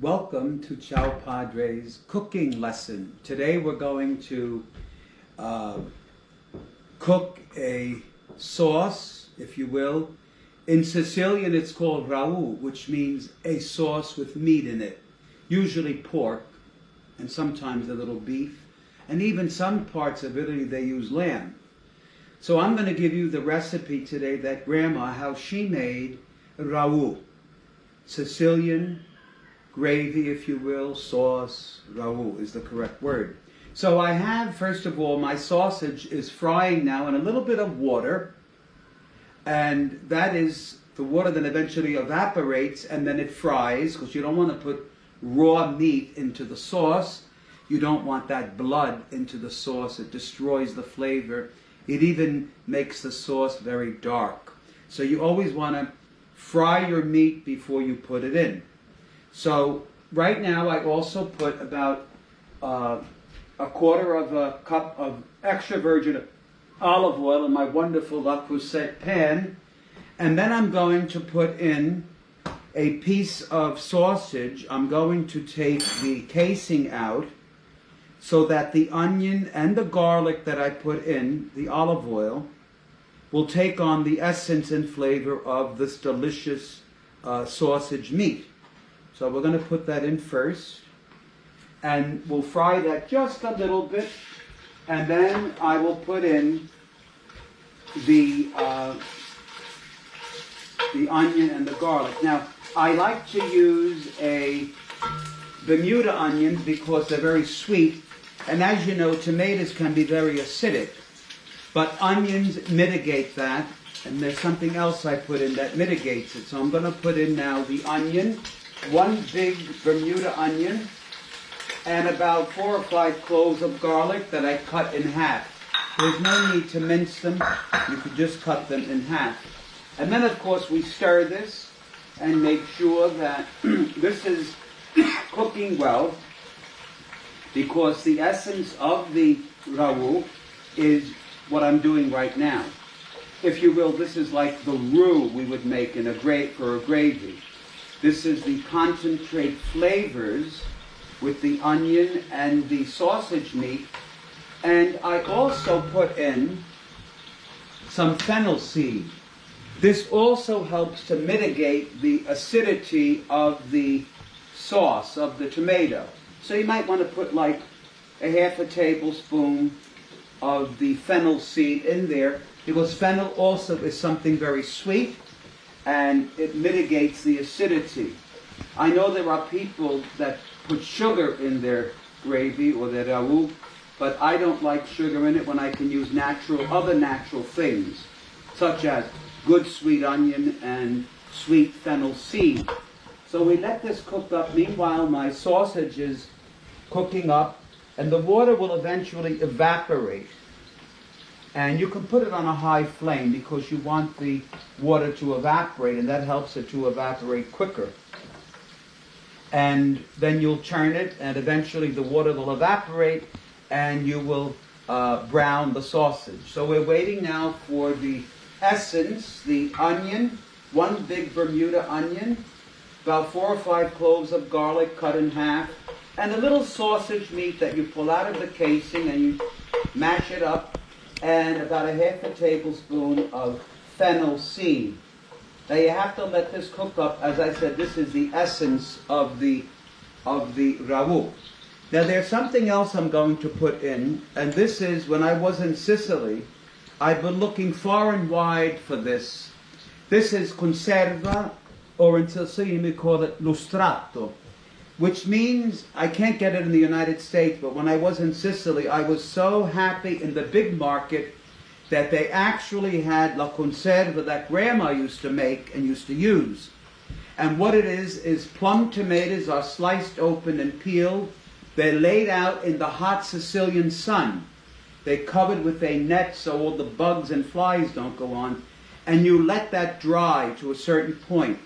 Welcome to Ciao, Padre's cooking lesson. Today we're going to cook a sauce, if you will. In Sicilian it's called rau, which means a sauce with meat in it. Usually pork, and sometimes a little beef. And even some parts of Italy they use lamb. So I'm going to give you the recipe today that Grandma, how she made rau. Sicilian gravy, if you will, sauce, rau is the correct word. So I have, first of all, my sausage is frying now in a little bit of water, and that is the water that eventually evaporates and then it fries, because you don't want to put raw meat into the sauce. You don't want that blood into the sauce. It destroys the flavor. It even makes the sauce very dark. So you always want to fry your meat before you put it in. So right now I also put about a quarter of a cup of extra virgin olive oil in my wonderful Le Creuset pan. And then I'm going to put in a piece of sausage. I'm going to take the casing out so that the onion and the garlic that I put in, the olive oil, will take on the essence and flavor of this delicious sausage meat. So we're going to put that in first, and we'll fry that just a little bit, and then I will put in the onion and the garlic. Now, I like to use a Bermuda onion because they're very sweet, and as you know, tomatoes can be very acidic, but onions mitigate that, and there's something else I put in that mitigates it. So I'm going to put in now the onion, one big Bermuda onion, and about 4 or 5 cloves of garlic that I cut in half. There's no need to mince them. You could just cut them in half. And then, of course, we stir this and make sure that this is cooking well, because the essence of the rau is what I'm doing right now. If you will, this is like the roux we would make in for a gravy. This is the concentrate flavors with the onion and the sausage meat. And I also put in some fennel seed. This also helps to mitigate the acidity of the sauce, of the tomato. So you might want to put like a half a tablespoon of the fennel seed in there, because fennel also is something very sweet, and it mitigates the acidity. I know there are people that put sugar in their gravy or their rau, but I don't like sugar in it when I can use other natural things, such as good sweet onion and sweet fennel seed. So we let this cook up. Meanwhile, my sausage is cooking up, and the water will eventually evaporate. And you can put it on a high flame because you want the water to evaporate, and that helps it to evaporate quicker. And then you'll turn it, and eventually the water will evaporate, and you will brown the sausage. So we're waiting now for the essence, the onion, one big Bermuda onion, about 4 or 5 cloves of garlic cut in half, and a little sausage meat that you pull out of the casing and you mash it up, and about a half a tablespoon of fennel seed. Now you have to let this cook up. As I said, this is the essence of the rau. Now there's something else I'm going to put in, and this is, when I was in Sicily, I've been looking far and wide for this. This is conserva, or in Sicilian we call it lustrato, which means, I can't get it in the United States, but when I was in Sicily, I was so happy in the big market that they actually had la conserva that Grandma used to make and used to use. And what it is plum tomatoes are sliced open and peeled. They're laid out in the hot Sicilian sun. They're covered with a net so all the bugs and flies don't go on. And you let that dry to a certain point.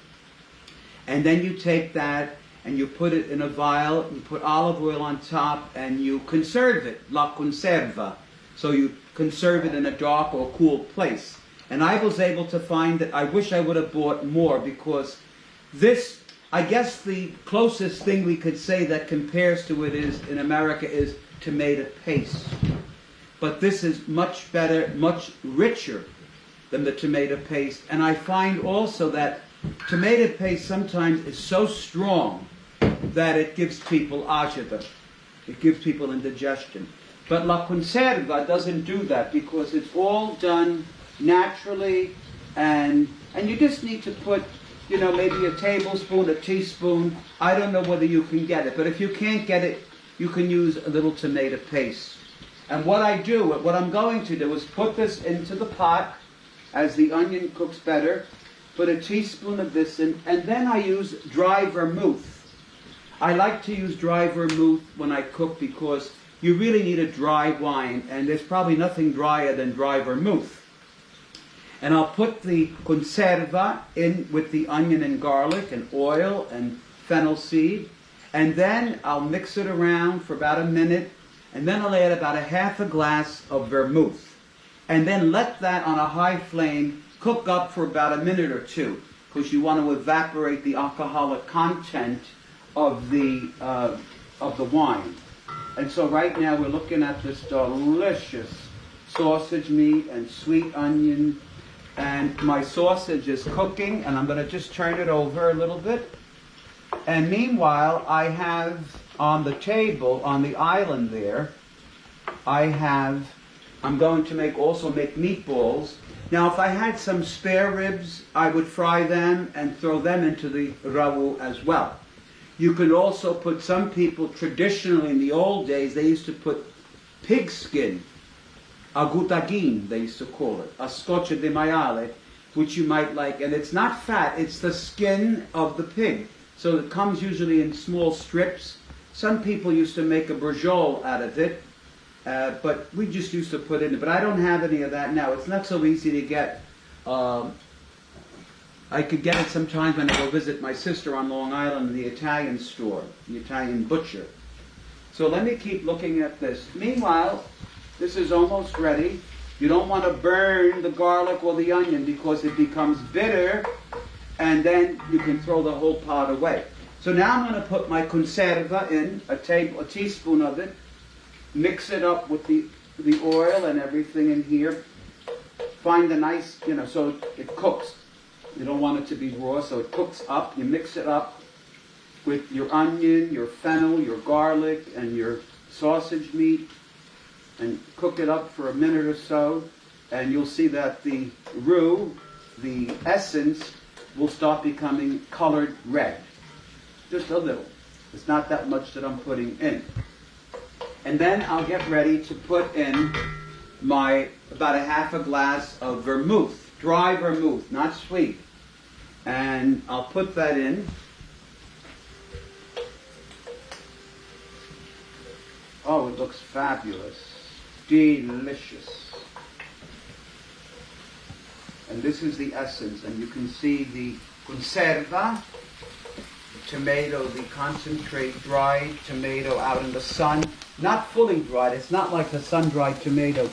And then you take that and you put it in a vial, you put olive oil on top, and you conserve it, la conserva. So you conserve it in a dark or cool place. And I was able to find that I wish I would have bought more, because this I guess the closest thing we could say that compares to it is in America is tomato paste. But this is much better, much richer than the tomato paste. And I find also that tomato paste sometimes is so strong that it gives people agita. It gives people indigestion. But la conserva doesn't do that because it's all done naturally, and you just need to put, you know, maybe a tablespoon, a teaspoon. I don't know whether you can get it, but if you can't get it, you can use a little tomato paste. And what I'm going to do is put this into the pot as the onion cooks better, put a teaspoon of this in, and then I use dry vermouth. I like to use dry vermouth when I cook because you really need a dry wine, and there's probably nothing drier than dry vermouth. And I'll put the conserva in with the onion and garlic and oil and fennel seed, and then I'll mix it around for about a minute, and then I'll add about a half a glass of vermouth, and then let that on a high flame cook up for about a minute or two, because you want to evaporate the alcoholic content of the wine. And so right now we're looking at this delicious sausage meat and sweet onion, and my sausage is cooking, and I'm going to just turn it over a little bit. And meanwhile, I have on the table, on the island there, I'm going to also make meatballs. Now, if I had some spare ribs, I would fry them and throw them into the ragu as well. You could also put, some people traditionally in the old days, they used to put pig skin, agutagin, they used to call it, a scotch de maiale, which you might like. And it's not fat, it's the skin of the pig. So it comes usually in small strips. Some people used to make a brujol out of it, but we just used to put it in. But I don't have any of that now. It's not so easy to get. I could get it sometimes when I go visit my sister on Long Island in the Italian store, the Italian butcher. So let me keep looking at this. Meanwhile, this is almost ready. You don't want to burn the garlic or the onion because it becomes bitter, and then you can throw the whole pot away. So now I'm going to put my conserva in, a teaspoon of it, mix it up with the oil and everything in here. Find a nice, so it cooks. You don't want it to be raw, so it cooks up. You mix it up with your onion, your fennel, your garlic, and your sausage meat, and cook it up for a minute or so, and you'll see that the roux, the essence, will start becoming colored red. Just a little. It's not that much that I'm putting in. And then I'll get ready to put in about a half a glass of vermouth, dry vermouth, not sweet. And I'll put that in. Oh, it looks fabulous. Delicious. And this is the essence. And you can see the conserva, the tomato, the concentrate dried tomato out in the sun. Not fully dried. It's not like the sun-dried tomato.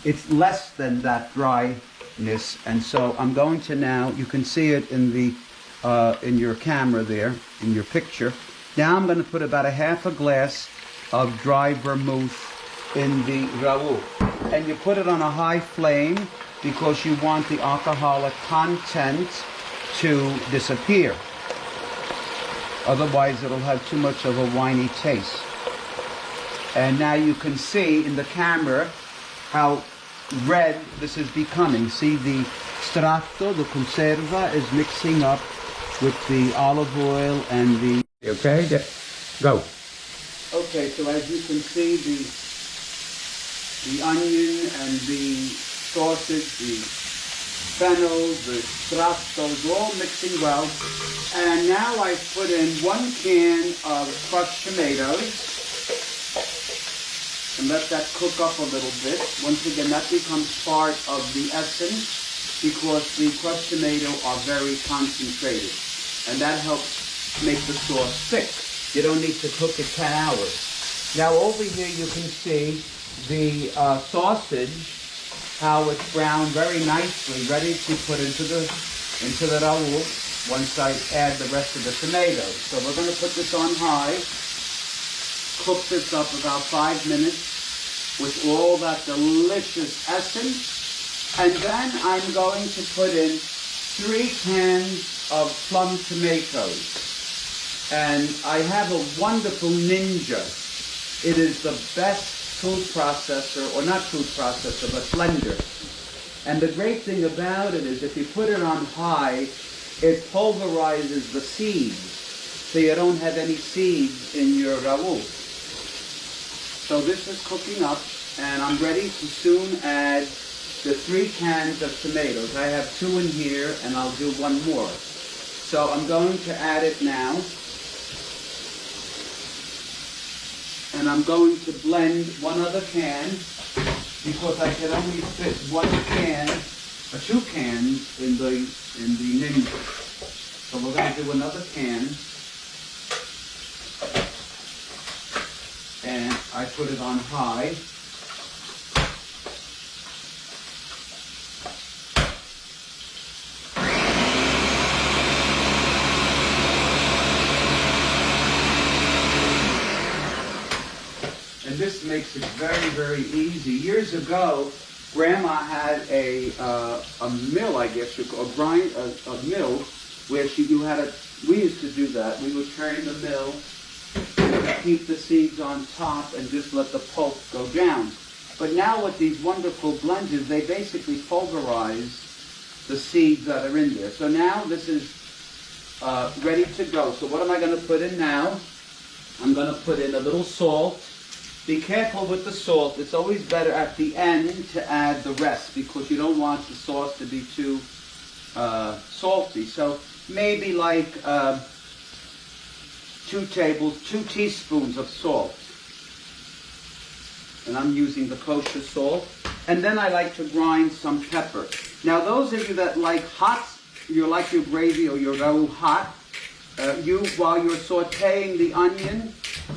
It's less than that dryness. And so I'm going to now, you can see it in your camera there, in your picture. Now I'm going to put about a half a glass of dry vermouth in the ragu. And you put it on a high flame because you want the alcoholic content to disappear. Otherwise it'll have too much of a winey taste. And now you can see in the camera how red this is becoming. See, the strato, the conserva, is mixing up with the olive oil and the... Okay, go. Okay, so as you can see, the onion and the sausage, the fennel, the strato, is all mixing well. And now I put in 1 can of crushed tomatoes. And let that cook up a little bit. Once again, that becomes part of the essence because the crushed tomato are very concentrated. And that helps make the sauce thick. You don't need to cook it 10 hours. Now over here you can see the sausage, how it's browned very nicely, ready to put into the ragu. once I add the rest of the tomatoes. So we're going to put this on high, cook this up about 5 minutes with all that delicious essence, and then I'm going to put in 3 cans of plum tomatoes. And I have a wonderful Ninja. It is the best food processor, or not food processor, but blender. And the great thing about it is if you put it on high, it pulverizes the seeds, so you don't have any seeds in your ragu. So this is cooking up, and I'm ready to soon add the 3 cans of tomatoes. I have 2 in here, and I'll do 1 more. So I'm going to add it now. And I'm going to blend 1 other can, because I can only fit 1 can, or 2 cans in the Ninja. So we're going to do another can. And I put it on high. And this makes it very, very easy. Years ago, Grandma had a mill, I guess you call a mill, where we used to do that. We would turn the mill, keep the seeds on top, and just let the pulp go down. But now with these wonderful blenders, they basically pulverize the seeds that are in there. So now this is ready to go. So what am I going to put in now? I'm going to put in a little salt. Be careful with the salt. It's always better at the end to add the rest, because you don't want the sauce to be too salty. So maybe like 2 teaspoons of salt. And I'm using the kosher salt. And then I like to grind some pepper. Now those of you that like hot, you like your gravy or your ragu hot, while you're sauteing the onion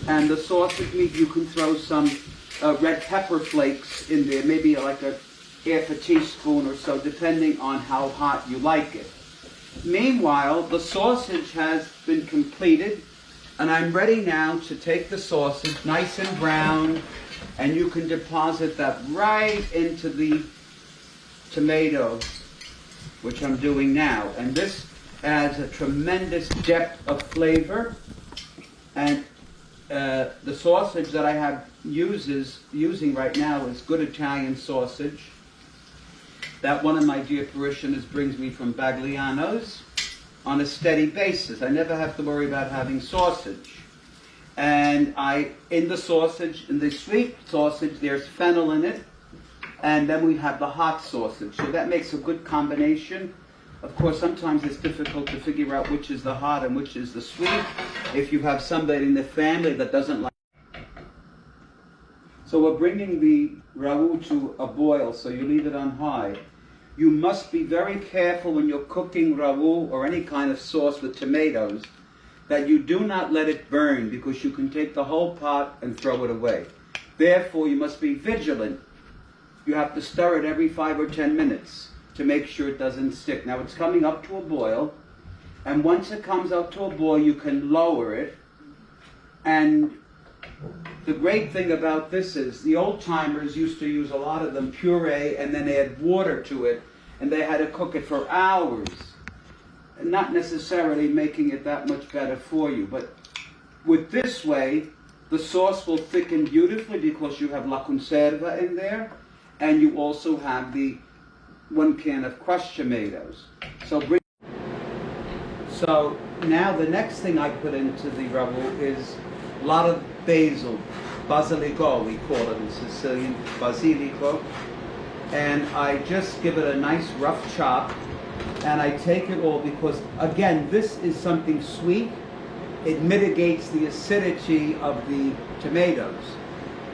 and the sausage meat, you can throw some red pepper flakes in there, maybe like a half a teaspoon or so, depending on how hot you like it. Meanwhile, the sausage has been completed, and I'm ready now to take the sausage, nice and brown, and you can deposit that right into the tomato, which I'm doing now. And this adds a tremendous depth of flavor. And the sausage that I have using right now is good Italian sausage that one of my dear parishioners brings me from Bagliano's on a steady basis. I never have to worry about having sausage. And in the sweet sausage, there's fennel in it, and then we have the hot sausage. So that makes a good combination. Of course, sometimes it's difficult to figure out which is the hot and which is the sweet if you have somebody in the family that doesn't like. So we're bringing the ragu to a boil, so you leave it on high. You must be very careful when you're cooking ragu or any kind of sauce with tomatoes that you do not let it burn, because you can take the whole pot and throw it away. Therefore, you must be vigilant. You have to stir it every 5 or 10 minutes to make sure it doesn't stick. Now it's coming up to a boil, and once it comes up to a boil, you can lower it. And the great thing about this is the old-timers used to use a lot of them puree, and then they add water to it, and they had to cook it for hours. Not necessarily making it that much better for you, but with this way, the sauce will thicken beautifully because you have la conserva in there, and you also have the 1 can of crushed tomatoes. So now the next thing I put into the ragu is a lot of basil, basilico we call it in Sicilian, basilico, and I just give it a nice rough chop, and I take it all because, again, this is something sweet. It mitigates the acidity of the tomatoes.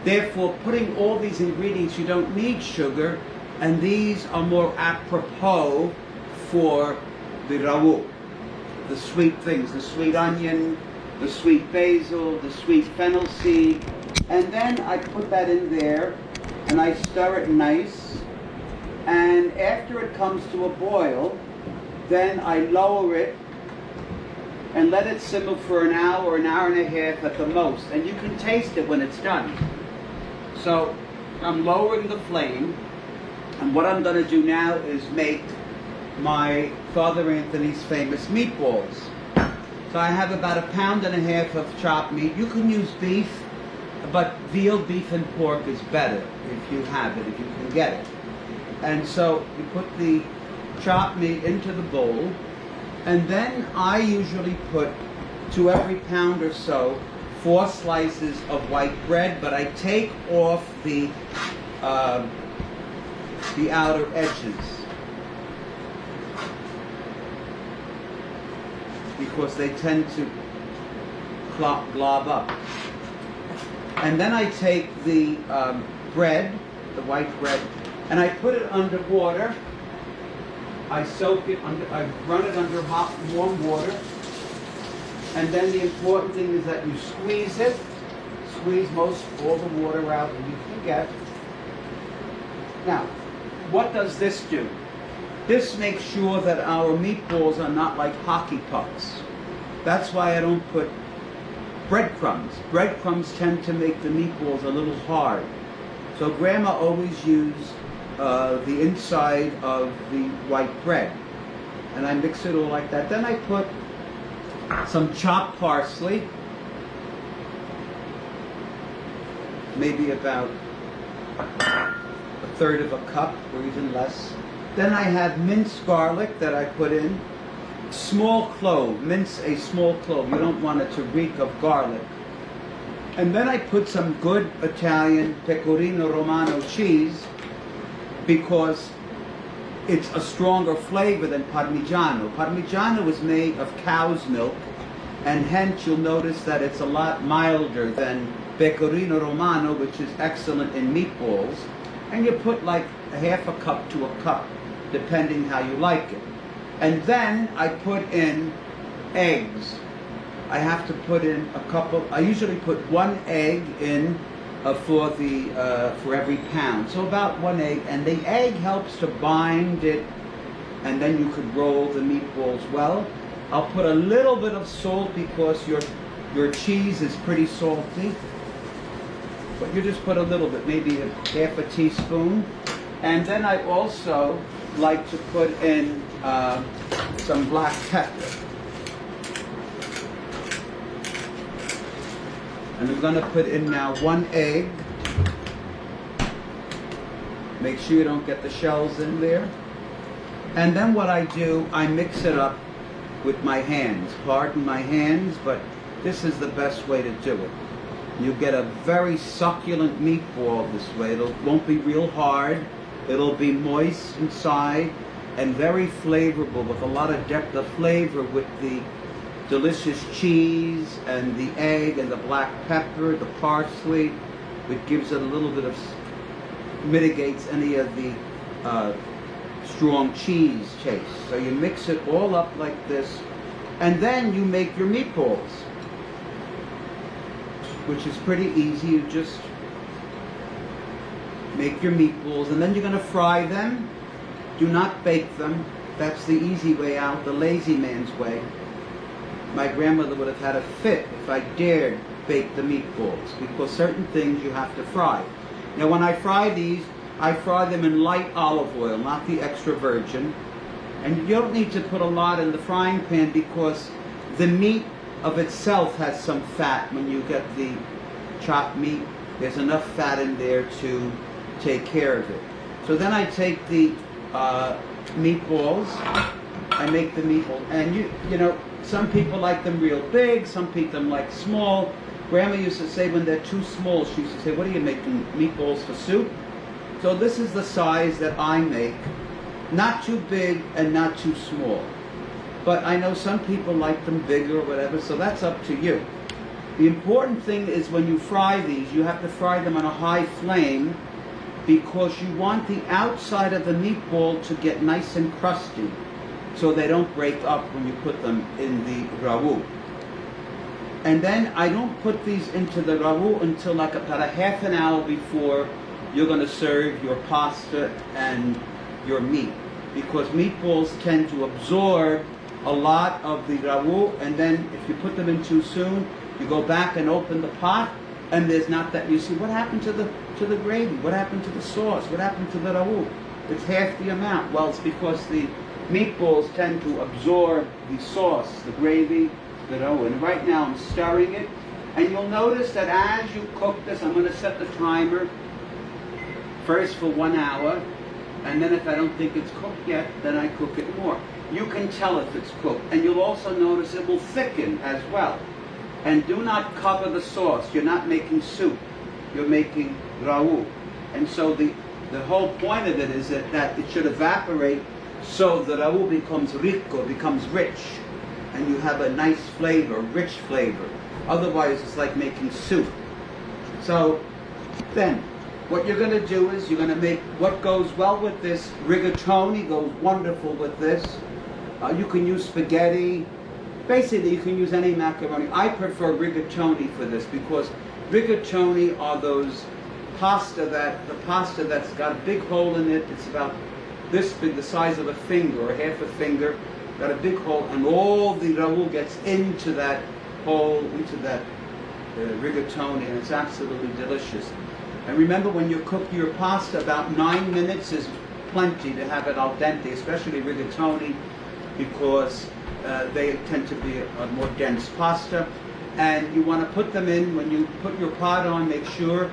Therefore, putting all these ingredients, you don't need sugar, and these are more apropos for the ragu. The sweet things, the sweet onion, the sweet basil, the sweet fennel seed, and then I put that in there, and I stir it nice, and after it comes to a boil, then I lower it and let it simmer for an hour and a half at the most. And you can taste it when it's done. So I'm lowering the flame, and what I'm going to do now is make my Father Anthony's famous meatballs. So I have about 1.5 pounds of chopped meat. You can use beef, but veal, beef, and pork is better if you have it, if you can get it. And so you put the chopped meat into the bowl, and then I usually put, to every pound or so, 4 slices of white bread, but I take off the outer edges, because they tend to glob up. And then I take the bread, the white bread, and I put it under water. I soak it under, I run it under hot, warm water. And then the important thing is that you squeeze it, squeeze all the water out that you can get. Now, what does this do? This makes sure that our meatballs are not like hockey pucks. That's why I don't put breadcrumbs. Breadcrumbs tend to make the meatballs a little hard. So Grandma always used the inside of the white bread. And I mix it all like that. Then I put some chopped parsley, maybe about 1/3 of a cup or even less. Then I have minced garlic that I put in. Small clove, mince a small clove. You don't want it to reek of garlic. And then I put some good Italian pecorino romano cheese, because it's a stronger flavor than Parmigiano. Parmigiano is made of cow's milk, and hence you'll notice that it's a lot milder than Pecorino Romano, which is excellent in meatballs. And you put like 1/2 cup to a cup, depending how you like it. And then I put in eggs. I have to put in a couple. I usually put 1 egg in for every pound, so about 1 egg, and the egg helps to bind it, and then you could roll the meatballs well. I'll put a little bit of salt because your cheese is pretty salty, but you just put a little bit, maybe 1/2 teaspoon. And then I also like to put in some black pepper. And I'm going to put in now 1 egg. Make sure you don't get the shells in there. And then what I do, I mix it up with my hands. Pardon my hands, but this is the best way to do it. You get a very succulent meatball this way. It won't be real hard. It'll be moist inside and very flavorful, with a lot of depth of flavor with the delicious cheese and the egg and the black pepper, the parsley, which gives it a little bit of, mitigates any of the strong cheese taste. So you mix it all up like this, and then you make your meatballs, which is pretty easy. You just make your meatballs, and then you're going to fry them. Do not bake them. That's the easy way out, the lazy man's way. My grandmother would have had a fit if I dared bake the meatballs, because certain things you have to fry. Now when I fry these, I fry them in light olive oil, not the extra virgin. And you don't need to put a lot in the frying pan, because the meat of itself has some fat. When you get the chopped meat, there's enough fat in there to take care of it. So then I take the meatballs, I make the meatballs, and you know, some people like them real big, some people like small. Grandma used to say when they're too small, she used to say, "What are you making, meatballs for soup?" So this is the size that I make. Not too big and not too small. But I know some people like them bigger or whatever, so that's up to you. The important thing is when you fry these, you have to fry them on a high flame, because you want the outside of the meatball to get nice and crusty, so they don't break up when you put them in the ragu. And then I don't put these into the ragu until like about a half an hour before you're going to serve your pasta and your meat, because meatballs tend to absorb a lot of the ragu, and then if you put them in too soon, you go back and open the pot, and there's not that. You see, what happened to the gravy? What happened to the sauce? What happened to the ragu? It's half the amount. Well, it's because the meatballs tend to absorb the sauce, the gravy, the ragu. And right now I'm stirring it, and you'll notice that as you cook this, I'm going to set the timer first for 1 hour, and then if I don't think it's cooked yet, then I cook it more. You can tell if it's cooked, and you'll also notice it will thicken as well. And do not cover the sauce. You're not making soup. You're making ragu. And so the whole point of it is that it should evaporate so the ragu becomes rico, becomes rich, and you have a nice flavor, rich flavor. Otherwise, it's like making soup. So then, what you're going to do is you're going to make what goes well with this. Rigatoni goes wonderful with this. You can use spaghetti. Basically, you can use any macaroni. I prefer rigatoni for this because rigatoni are those pasta that's got a big hole in it. It's about this big, the size of a finger or half a finger. Got a big hole, and all the ragu gets into that hole, into that rigatoni, and it's absolutely delicious. And remember, when you cook your pasta, about 9 minutes is plenty to have it al dente, especially rigatoni, because they tend to be a more dense pasta. And you want to put them in, when you put your pot on, make sure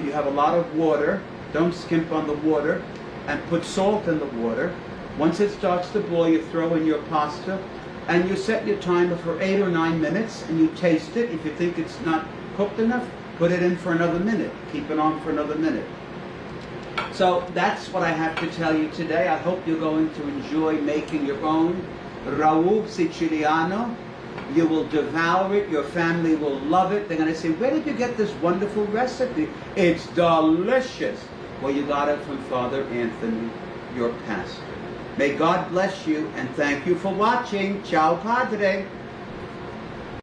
you have a lot of water. Don't skimp on the water. And put salt in the water. Once it starts to boil, you throw in your pasta. And you set your timer for 8 or 9 minutes, and you taste it. If you think it's not cooked enough, put it in for another minute. Keep it on for another minute. So that's what I have to tell you today. I hope you're going to enjoy making your own ragu siciliano. You will devour it. Your family will love it. They're going to say, where did you get this wonderful recipe? It's delicious. Well, you got it from Father Anthony, your pastor. May God bless you, and thank you for watching. Ciao, Padre.